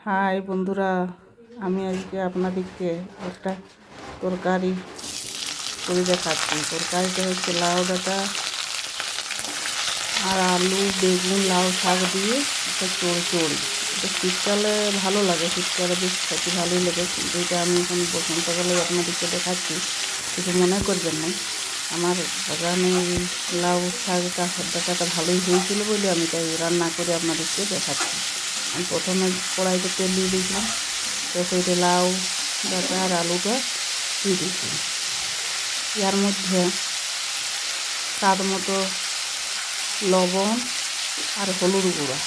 High বন্ধুরা, আমি আজকে আপনাদেরকে একটা তরকারি করে দেখাচ্ছি। তরকারিটা হচ্ছে লাউ ডাঁটা আর আলু, বেগুন, লাউ শাক দিয়ে একটা চড়চড়ি। এটা শীতকালে ভালো লাগে, শীতকালে বেশ খেতে ভালোই লাগে, কিন্তু এটা আমি এখন বসন্তকালে আপনাদেরকে দেখাচ্ছি, কিছু মনে করবেন না। আমার বাগানে লাউ শাকটা ডাঁটাটা ভালোই হয়েছিল বলে আমি তাই রান্না করে আপনাদেরকে দেখাচ্ছি। আমি প্রথমে কড়াইতে তেল দিয়ে দিয়েছিলাম, তো সেইটা লাউ ডাঁটা আর আলুটা দিয়ে দিয়েছি। ইয়ার মধ্যে স্বাদ মতো লবণ আর হলুদ গুঁড়া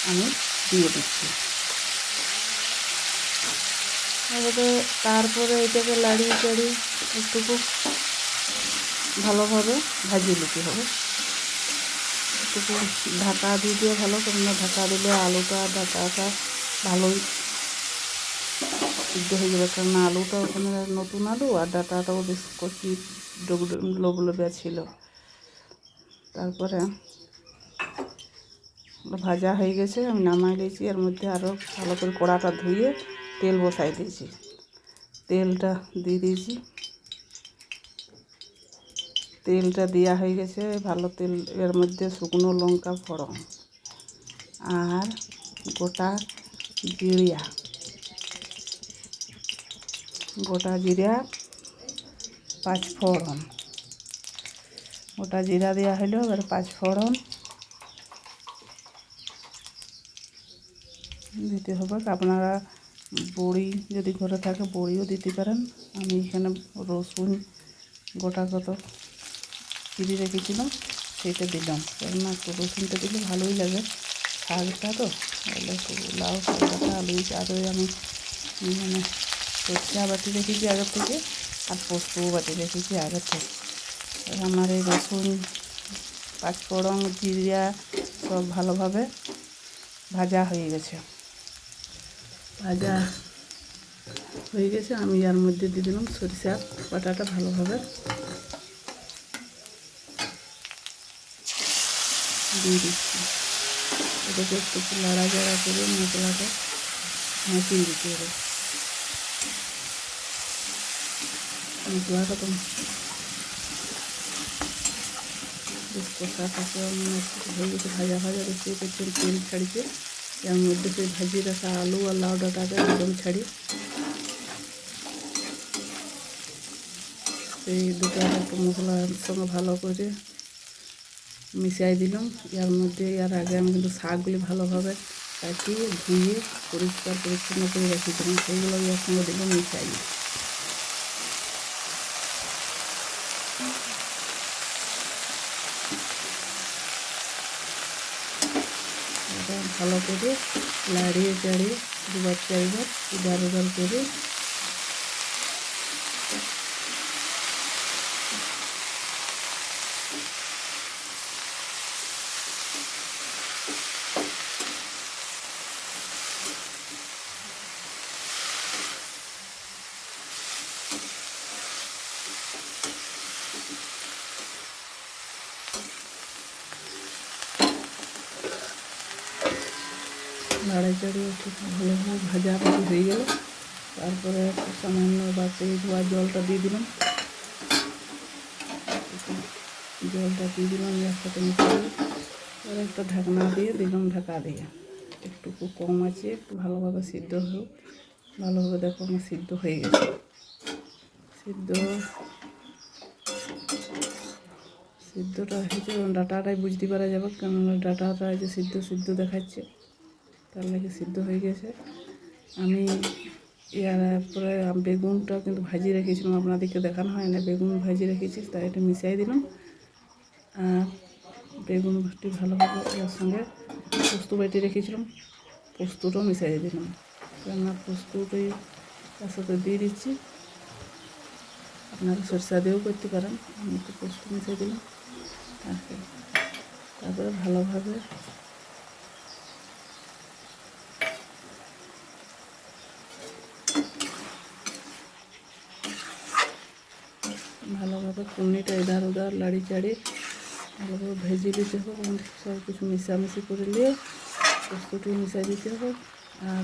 আমি দিয়ে দিচ্ছি। তারপরে এটাকে লাড়িয়ে চাড়িয়ে একটুকু ভালোভাবে ভাজিয়ে নিতে হবে। একটুকু ঢাকা দিয়ে ভালো করে, ঢাকা দিলে আলুটা ডাঁটাটা ভালোই সিদ্ধ হয়ে যাবে, কারণ আলুটা ওখানে নতুন আলু আর ডাঁটাটাও বেশ কচি লোবলোবিয়া ছিল। তারপরে ভাজা হয়ে গেছে, আমি নামাই দিয়েছি। এর মধ্যে আরও ভালো করে কড়াটা ধুয়ে তেল বসাই দিয়েছি, তেলটা দিয়ে দিয়েছি। তেলটা দেওয়া হয়ে গেছে ভালো তেল। এর মধ্যে শুকনো লঙ্কা ফোড়ন আর গোটা জিরা পাঁচফোড়ন, গোটা জিরা দেওয়া হলো। এবার পাঁচফোড়ন দিতে হবে। আপনারা বড়ি যদি ঘরে থাকে বড়িও দিতে পারেন। আমি এখানে রসুন গোটা কত চিড়ে রেখেছিলাম, সেইটা দিলাম, কেননা একটু রসুনটা দিলে ভালোই লাগে শাকটা। তো লাউ শাকটা আলু আরও আমি মানে সরষা বাটি রেখেছি আগের থেকে, আর পোস্তও বাটি রেখেছি আগের থেকে। আমার এই রসুন পাঁচফোড়ন জিরা সব ভালোভাবে ভাজা হয়ে গেছে। আমি এর মধ্যে দিয়ে দিলাম সরিষা বাটাটা ভালোভাবে দিয়ে দিচ্ছি। এটাকে একটু লাড়াচাড়া করে মশলাটা মিশিয়ে দিতে হবে। মশলাটা তো বেশ কষা হয়ে গেছে, ভাজা দেখতে পাচ্ছেন তেল ছাড়িছে। এর মধ্যে সেই ভাজিয়ে রাখা আলু আর লাউ ডাঁটাটা একদম ছাড়ি, সেই দুটো একটু মশলার সঙ্গে ভালো করে মিশিয়ে দিলাম। এর মধ্যে এর আগে আমি কিন্তু শাকগুলি ভালোভাবে কাটিয়ে ধুয়ে পরিষ্কার পরিচ্ছন্ন করে রেখেছিলাম, সেইগুলো এর সঙ্গে দিলাম মিশাই। এটা ভালো করে লাড়িয়ে চাড়িয়ে দুবার চারবার উদার করে নাড়াই চাড়িয়ে একটু ভালোভাবে ভাজা হয়ে গেল। তারপরে একটু সামান্য বাটি ধোয়া জলটা দিয়ে দিলাম, এর সাথে মিশিয়ে আর একটা ঢাকনা দিয়ে দিলাম, ঢাকা দিয়ে একটু কম আছে, একটু ভালোভাবে সিদ্ধ হোক। ভালোভাবে দেখো আমার সিদ্ধ হয়ে গেছে। সিদ্ধটা হয়েছে, ডাঁটাটাই বুঝতে পারা যাবে, কেননা ডাঁটাটা যে সিদ্ধ দেখাচ্ছে, তার লাগে সিদ্ধ হয়ে গেছে। আমি এর পরে বেগুনটা কিন্তু ভাজি রেখেছিলাম, আপনাদেরকে দেখানো হয় না। বেগুন ভাজি রেখেছি, তাই এটা মিশিয়ে দিলাম। আর বেগুন ভাজি ভালোভাবে এর সঙ্গে পোস্ত বেটে রেখেছিলাম, পোস্তটাও মিশিয়ে দিলাম, কেননা পোস্তটাই তার সাথে দিয়ে দিচ্ছি। আপনারা সরষা দিয়েও করতে পারেন, আমি একটু পোস্ত মিশিয়ে দিলাম। তারপরে ভালোভাবে কুমড়িটা এধার ওধার লাড়ি চাড়ি ভালোভাবে ভেজে দিতে হবে, এবং সব কিছু মিশামিশি করে নিয়ে পোস্তটি মিশিয়ে দিতে হবে। আর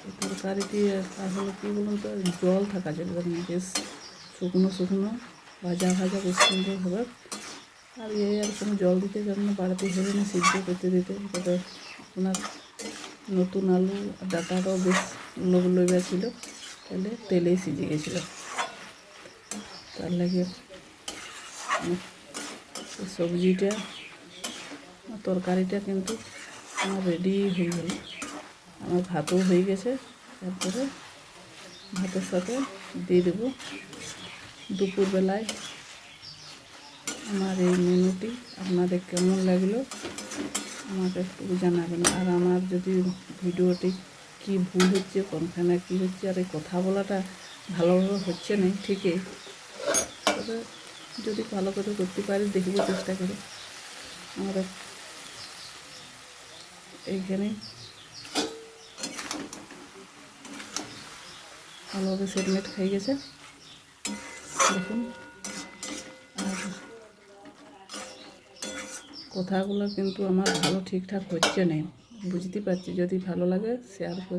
এই তরকারিটি আসলে কী বলুন তো, জল থাকা চলবে না, বেশ শুকনো শুকনো ভাজা ভাজা বেশ সুন্দর হবে। আর আর কোনো জল দিতে যাবে না, বাড়তি হবে না সিদ্ধ করতে দিতে। তবে আপনার নতুন আলু ডাটাটাও বেশ লইবা ছিল, তাহলে তেলেই সিজে গেছিলো। তার লাগে সবজিটা তরকারিটা কিন্তু আমার রেডি হয়ে গেল। আমার ভাতও হয়ে গেছে। তারপরে ভাতের সাথে দিয়ে দেবো। দুপুরবেলায় আমার এই মেনুটি আপনাদের কেমন লাগলো আমাকে একটু জানাবেন। আর আমার যদি ভিডিওটি কি ভুল হচ্ছে, কোনখানে কী হচ্ছে, আর এই কথা বলাটা ভালোভাবে হচ্ছে না ঠিকই, তবে যদি ভালো করে করতে পারি দেখবো চেষ্টা করে। আমরা এইখানে ভালোভাবে সেটমেট খাই গেছে দেখুন। আর কথাগুলো কিন্তু আমার ভালো ঠিকঠাক হচ্ছে না, বুঝতে পারছি। যদি ভালো লাগে শেয়ার করে